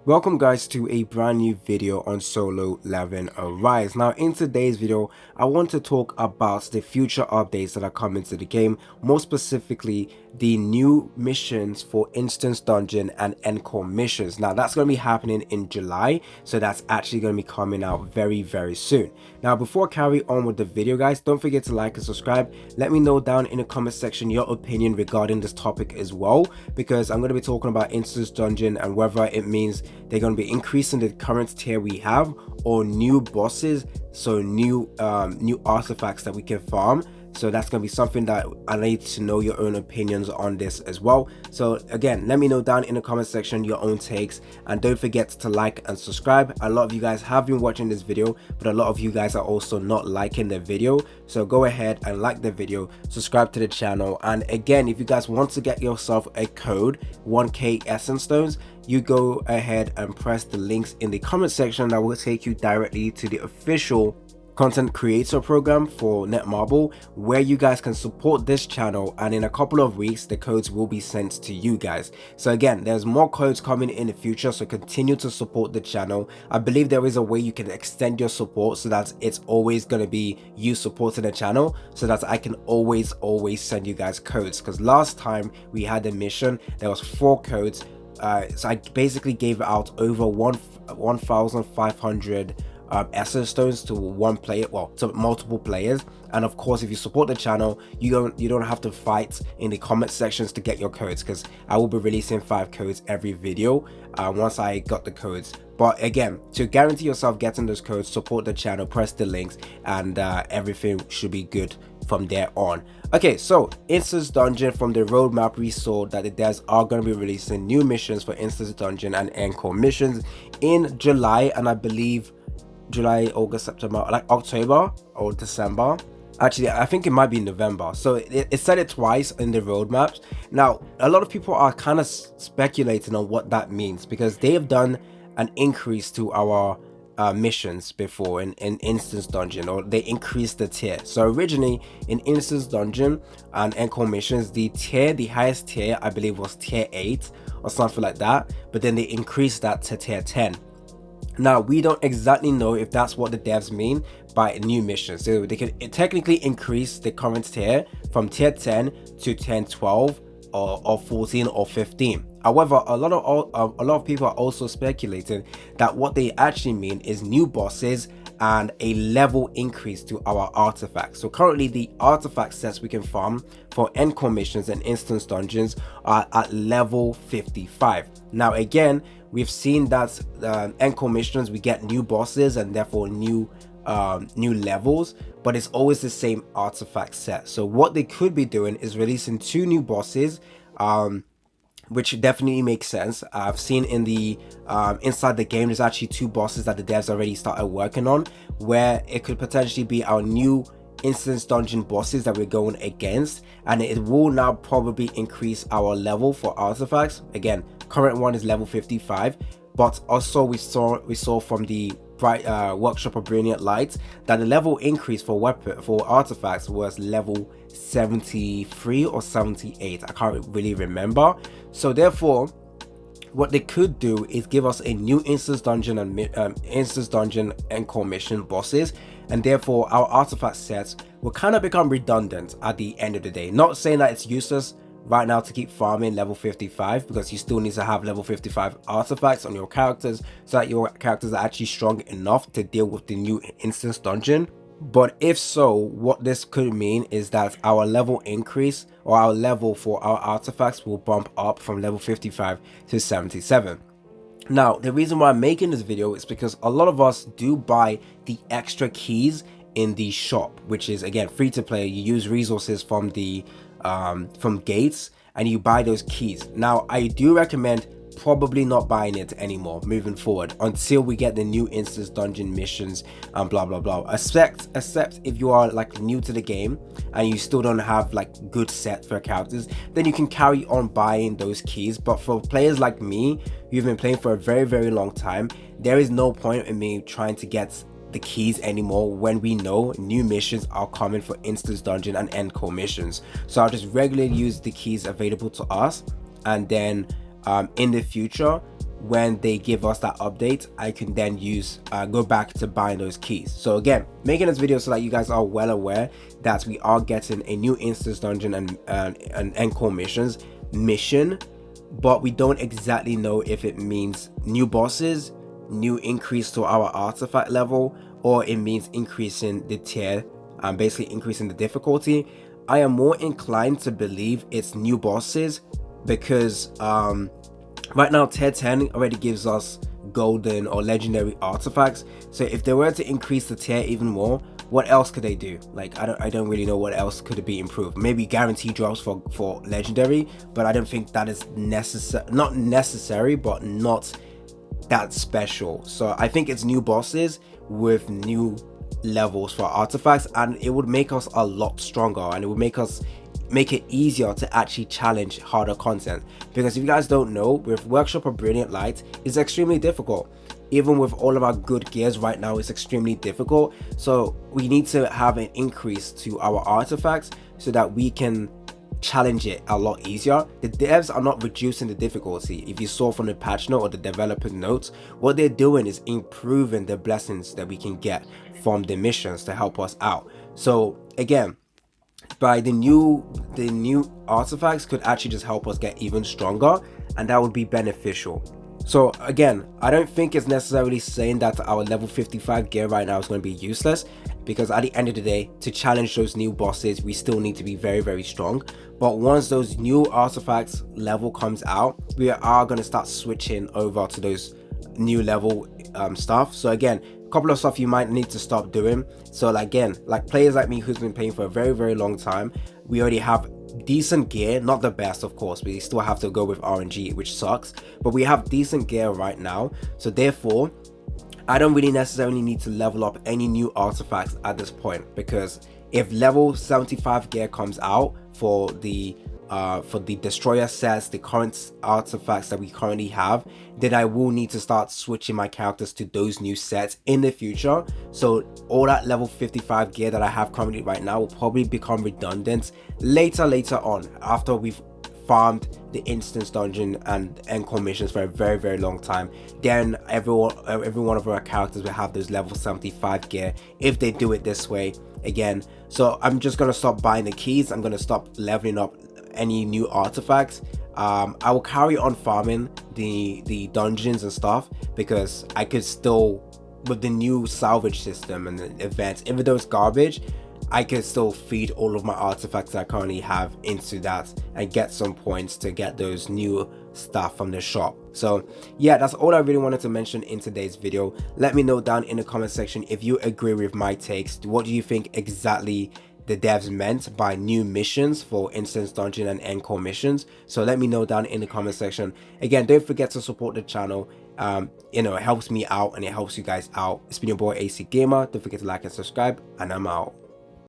Welcome guys to a brand new video on Solo Leveling Arise. Now in today's video I want to talk about the future updates that are coming to the game, more specifically the new missions for Instance Dungeon and Encore missions. Now that's going to be happening in July, so that's actually going to be coming out very soon. Now before I carry on with the video guys, don't forget to like and subscribe. Let me know down in the comment section your opinion regarding this topic as well, because I'm going to be talking about Instance Dungeon and whether it means they're going to be increasing the current tier we have or new bosses, so new artifacts that we can farm. So that's going to be something that I need to know your own opinions on this as well. So again, let me know down in the comment section your own takes, and don't forget to like and subscribe. A lot of you guys have been watching this video, but a lot of you guys are also not liking the video, so go ahead and like the video, subscribe to the channel. And again, if you guys want to get yourself a code 1k essence stones, you go ahead and press the links in the comment section that will take you directly to the official content creator program for Netmarble, where you guys can support this channel, and in a couple of weeks the codes will be sent to you guys. So again, there's more codes coming in the future, so continue to support the channel. I believe there is a way you can extend your support so that it's always going to be you supporting the channel, so that I can always send you guys codes, because last time we had a mission there was 4 codes. So I basically gave out over 1,500 essence stones to one player, well, to multiple players. And of course, if you support the channel, you don't have to fight in the comment sections to get your codes, because I will be releasing 5 codes every video once I got the codes. But again, to guarantee yourself getting those codes, support the channel, press the links, and everything should be good from there on. Okay, so Instance Dungeon, from the roadmap we saw that the devs are going to be releasing new missions for Instance Dungeon and Encore missions in July, and I believe July, August, September, like October or December. Actually, I think it might be November. So it said it twice in the roadmaps. Now a lot of people are kind of speculating on what that means, because they have done an increase to our missions before in Instance Dungeon, or they increased the tier. So originally in Instance Dungeon and Encore missions, the highest tier I believe was tier 8 or something like that, but then they increased that to tier 10. Now we don't exactly know if that's what the devs mean by new missions. So they can technically increase the current tier from tier 10 to 10, 12 or 14 or 15. However, a lot of people are also speculating that what they actually mean is new bosses and a level increase to our artifacts. So currently the artifact sets we can farm for Encore missions and Instance Dungeons are at level 55. Now again, we've seen that Encore missions we get new bosses and therefore new levels, but it's always the same artifact set. So what they could be doing is releasing 2 new bosses, which definitely makes sense. I've seen in the inside the game there's actually 2 bosses that the devs already started working on, where it could potentially be our new Instance Dungeon bosses that we're going against, and it will now probably increase our level for artifacts. Again, current one is level 55, but also we saw from the workshop of Brilliant Light that the level increase for artifacts was level 73 or 78. I can't really remember. So therefore what they could do is give us a new Instance Dungeon and Instance Dungeon Encore mission bosses, and therefore our artifact sets will kind of become redundant at the end of the day. Not saying that it's useless right now to keep farming level 55, because you still need to have level 55 artifacts on your characters so that your characters are actually strong enough to deal with the new Instance Dungeon. But if so, what this could mean is that our level increase, or our level for our artifacts, will bump up from level 55 to 77. Now the reason why I'm making this video is because a lot of us do buy the extra keys in the shop, which is again free to play. You use resources from the from gates and you buy those keys. Now I do recommend probably not buying it anymore moving forward until we get the new Instance Dungeon missions and blah blah blah, except if you are like new to the game and you still don't have like good set for characters, then you can carry on buying those keys. But for players like me who've been playing for a very long time, there is no point in me trying to get the keys anymore when we know new missions are coming for Instance Dungeon and Encore missions. So I'll just regularly use the keys available to us, and then in the future when they give us that update, I can then use go back to buying those keys. So again, making this video so that you guys are well aware that we are getting a new instance dungeon and ENCORE mission, but we don't exactly know if it means new bosses, new increase to our artifact level, or it means increasing the tier, basically increasing the difficulty. I am more inclined to believe it's new bosses because right now tier 10 already gives us golden or legendary artifacts. So if they were to increase the tier even more, what else could they do? Like, I don't really know what else could be improved. Maybe guarantee drops for legendary, but I don't think that is not necessary, but not that special. So I think it's new bosses with new levels for artifacts, and it would make us a lot stronger, and it would make it easier to actually challenge harder content. Because if you guys don't know, with Workshop of Brilliant Light, it's extremely difficult. Even with all of our good gears right now, it's extremely difficult. So we need to have an increase to our artifacts so that we can challenge it a lot easier. The devs are not reducing the difficulty. If you saw from the patch note or the developer notes, what they're doing is improving the blessings that we can get from the missions to help us out. So again, by the new artifacts could actually just help us get even stronger, and that would be beneficial. So again, I don't think it's necessarily saying that our level 55 gear right now is going to be useless, because at the end of the day, to challenge those new bosses, we still need to be very, very strong. But once those new artifacts level comes out, we are going to start switching over to those new level stuff. So again, a couple of stuff you might need to stop doing. So again, like players like me who's been playing for a very, very long time, we already have decent gear, not the best of course, we still have to go with RNG, which sucks, but we have decent gear right now. So therefore, I don't really necessarily need to level up any new artifacts at this point, because if level 75 gear comes out for the destroyer sets, the current artifacts that we currently have, then I will need to start switching my characters to those new sets in the future. So all that level 55 gear that I have currently right now will probably become redundant later on, after we've farmed the instance dungeon and ENCORE missions for a very, very long time. Then every one of our characters will have those level 75 gear if they do it this way again. So I'm just gonna stop buying the keys. I'm gonna stop leveling up any new artifacts. I will carry on farming the dungeons and stuff, because I could still, with the new salvage system and the events, even though it's garbage, I can still feed all of my artifacts that I currently have into that and get some points to get those new stuff from the shop. So yeah, that's all I really wanted to mention in today's video. Let me know down in the comment section if you agree with my takes. What do you think exactly the devs meant by new missions for instance dungeon and ENCORE missions? So let me know down in the comment section. Again, don't forget to support the channel. You know, it helps me out and it helps you guys out. It's been your boy AC Gamer. Don't forget to like and subscribe, and I'm out.